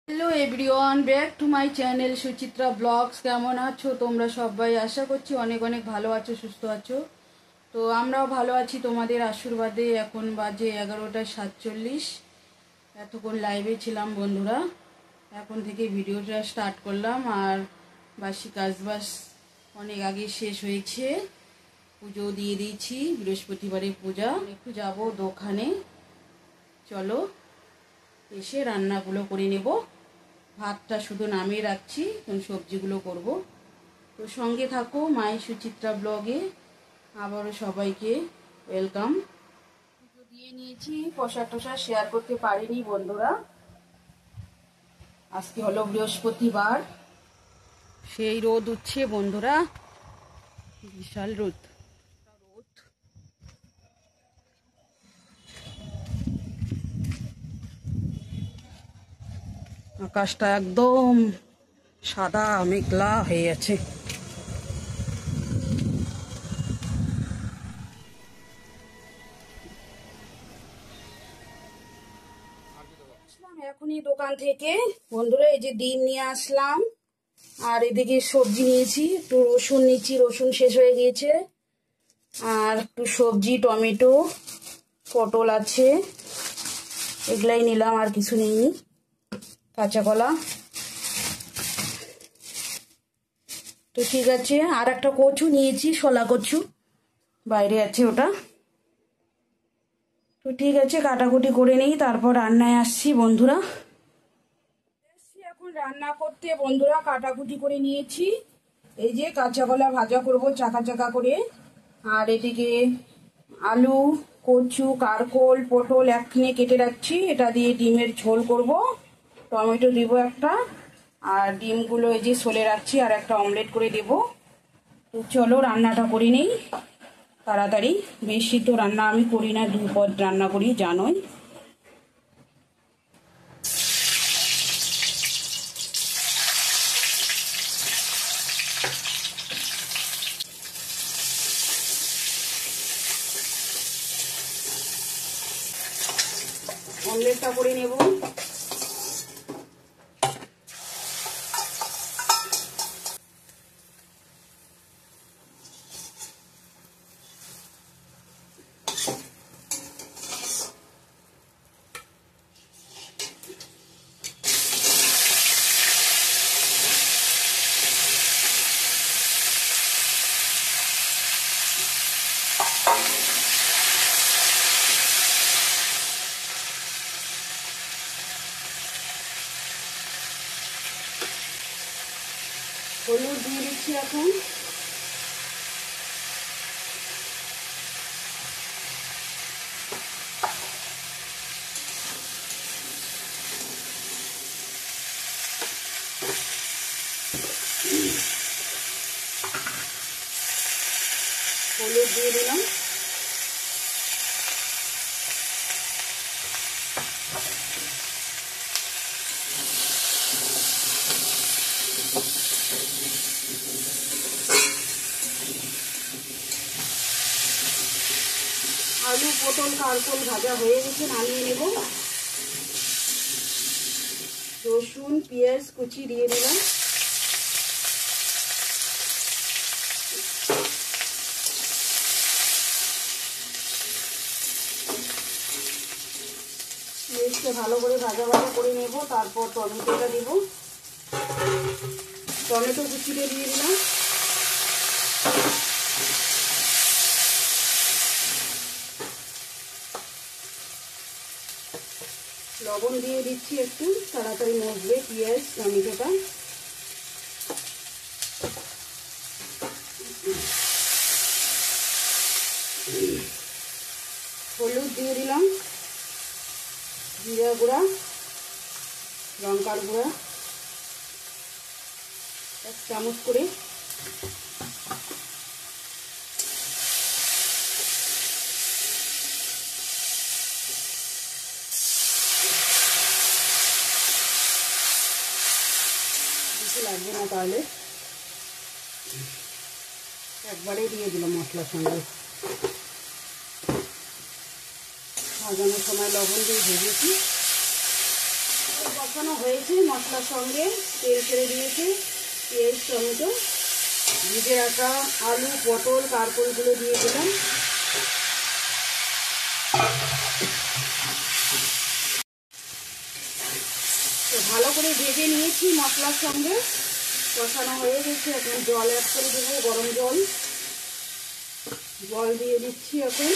Hello everyone, back to my channel Suchitra blogs. কেমন আছো তোমরা সবাই? আশা করছি অনেক অনেক ভালো আছো, সুস্থ আছো। তো আমরাও ভালো আছি তোমাদের আশীর্বাদে। এখন বাজে 11:47। এতক্ষণ লাইভে ছিলাম বন্ধুরা, এখন থেকে ভিডিওটা স্টার্ট করলাম। আর বাসি কাজবাজ অনেক আগে শেষ হয়েছে, পুজো দিয়ে দিয়েছি, বৃহস্পতিবারের পূজা। একটু যাব দোকানে, চলো এসে রান্নাগুলো করে নেব। ভাতটা শুধু নামিয়ে রাখছি, সবজিগুলো করব। তো সঙ্গে থাকো মাই সুচিত্রা ব্লগে। আবারও সবাইকে ওয়েলকাম। পুজো দিয়ে নিয়েছি, প্রসাদ টসাদ শেয়ার করতে পারিনি বন্ধুরা। আজকে হলো বৃহস্পতিবার, সেই রোদ উঠছে বন্ধুরা, বিশাল রোদ। আকাশটা একদম সাদা মেঘলা হয়ে আছে। এখনই দোকান থেকে বন্ধুরা, এই যে ডিম নিয়ে আসলাম, আর এদিকে সবজি নিয়েছি, একটু রসুন নিচ্ছি, রসুন শেষ হয়ে গিয়েছে। আর একটু সবজি, টমেটো, পটল আছে, এগুলাই নিলাম, আর কিছু নেইনি। কাঁচা কলা তো ঠিক আছে। আর একটা কচু নিয়েছি, শলা কচু, বাইরে আছে ওটা। তো ঠিক আছে, কাটাকুটি করে নেই, তারপর রান্নায় আসছি বন্ধুরা। এখন রান্না করতে বন্ধুরা, কাটাকুটি করে নিয়েছি। এই যে কাঁচা কলা ভাজা করব চাকা চাকা করে, আর এদিকে আলু, কচু, কারকোল, পটল একখানে কেটে রাখছি, এটা দিয়ে ডিমের ঝোল করব। টমেটো দিব একটা, আর ডিমগুলো এই যে সলে রাখছি, আর একটা অমলেট করে দেব। তো চলো রান্নাটা করে নেই তাড়াতাড়ি। বেশি তো রান্না আমি করি না, 2 পদ রান্না করি জানোই। অমলেটটা করে নেব। হলুদ দিয়ে দিচ্ছি এখন। হলুদ দিয়ে দিলাম। আলু, পটল, কারকোল ভাজা হয়ে গেছে, নামিয়ে নেব। রসুন, পেঁয়াজ কুচি দিয়ে দিলাম। পেঁয়াজকে ভালো করে ভাজা ভাজা করে নেব, তারপর টমেটোটা দিব। টমেটো কুচিটা দিয়ে দিলাম। লবণ দিয়ে দিচ্ছি একটু, তাড়াতাড়ি মজবে পেঁয়াজ টমেটোটা। হলুদ দিয়ে দিলাম, জিরা গুঁড়া, লঙ্কার গুঁড়া 1 চামচ করে। লাগবে না তাহলে, একবারে দিয়ে দিলাম মশলার সঙ্গে। ভাজানোর সময় লবণ দিয়ে ভেজেছি। কষানো হয়েছে, মশলার সঙ্গে তেল ছেড়ে দিয়েছে, পেঁয়াজ টমেটো ভিজে রাখা আলু পটল কারকলগুলো দিয়ে দিলাম। তো ভালো করে ভেজে নিয়েছি মশলার সঙ্গে, কষানো হয়ে গেছে। এখন জল অ্যাড করে দেবো, গরম জল দিয়ে দিচ্ছি এখন।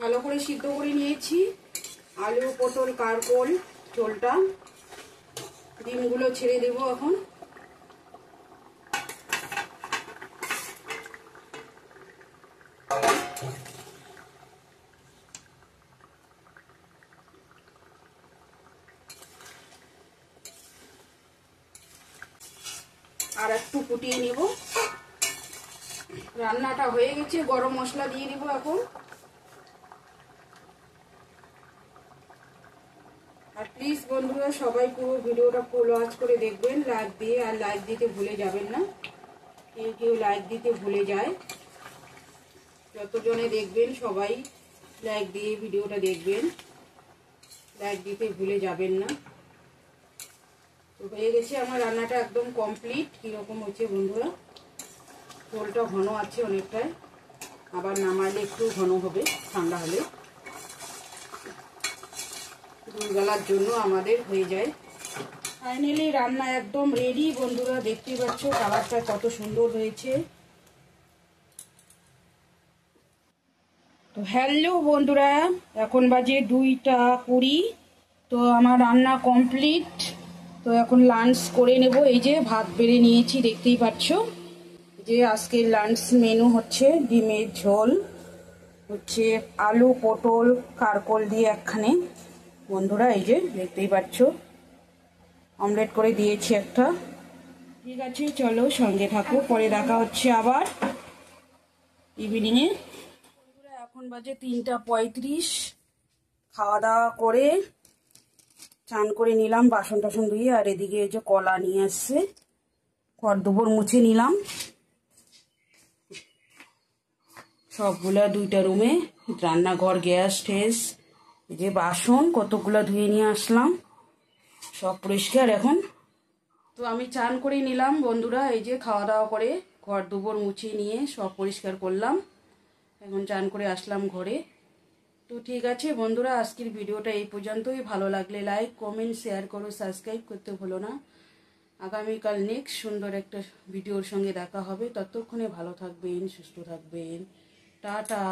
ভালো করে সিদ্ধ করে নিয়েছি আলু পটল কারকল ঝোলটা। ডিমগুলো ছেড়ে দেব এখন। আর একটু ফুটিয়ে নেব। রান্নাটা হয়ে গেছে, গরম মশলা দিয়ে দিব এখন। আর প্লিজ বন্ধুরা সবাই পুরো ভিডিওটা ফুল ওয়াচ করে দেখবেন, লাইক দিয়ে। আর লাইক দিতে ভুলে যাবেন না, কেউ লাইক দিতে ভুলে যায়। যতজনে দেখবেন সবাই লাইক দিয়ে ভিডিওটা দেখবেন, লাইক দিতে ভুলে যাবেন না। তো হয়ে গেছে আমার রান্নাটা একদম কমপ্লিট। কীরকম হচ্ছে বন্ধুরা, ঝোলটা ঘন আছে অনেকটাই, আবার নামাইলে একটু ঘন হবে ঠান্ডা হলে। দুই বেলার জন্য আমাদের হয়ে যায়। ফাইনালি রান্না একদম রেডি বন্ধুরা, দেখতেই পাচ্ছ কালারটা কত সুন্দর হয়েছে। তো হ্যালো বন্ধুরা, এখন বাজে 2টা 20। তো আমার রান্না কমপ্লিট। তো এখন লাঞ্চ করে নেব। এই যে ভাত বেড়ে নিয়েছি, দেখতেই পাচ্ছ। যে আজকের লাঞ্চ মেনু হচ্ছে ডিমের ঝোল, হচ্ছে আলু পটল কারকল দিয়ে একখানে বন্ধুরা, এই যে দেখতেই পাচ্ছ। অমলেট করে দিয়েছি একটা। ঠিক আছে চলো সঙ্গে থাকো, পরে দেখা হচ্ছে আবার ইভিনিংয়ে। এখন বাজে 3টা 35। খাওয়া দাওয়া করে চান করে নিলাম, বাসন টাসন ধুয়ে। আর এদিকে এই যে কলা নিয়ে আসছে, ঘর দুপুর মুছে নিলাম সবগুলা। 2টা রুমে রান্নাঘর, গ্যাস ঠেস, এই যে বাসন কতগুলা ধুয়ে নিয়ে আসলাম, সব পরিষ্কার এখন। তো আমি চান করে নিলাম বন্ধুরা, এই যে খাওয়া দাওয়া করে ঘর দুপুর মুছিয়ে নিয়ে সব পরিষ্কার করলাম। এখন চান করে আসলাম ঘরে। তো ঠিক আছে বন্ধুরা, আজকের ভিডিওটা এই পর্যন্তই। ভালো লাগলে লাইক কমেন্ট শেয়ার করো, সাবস্ক্রাইব করতে ভুলো না। আগামীকাল নেক্সট সুন্দর একটা ভিডিওর সঙ্গে দেখা হবে। ততক্ষণে ভালো থাকবেন, সুস্থ থাকবেন। টাটা।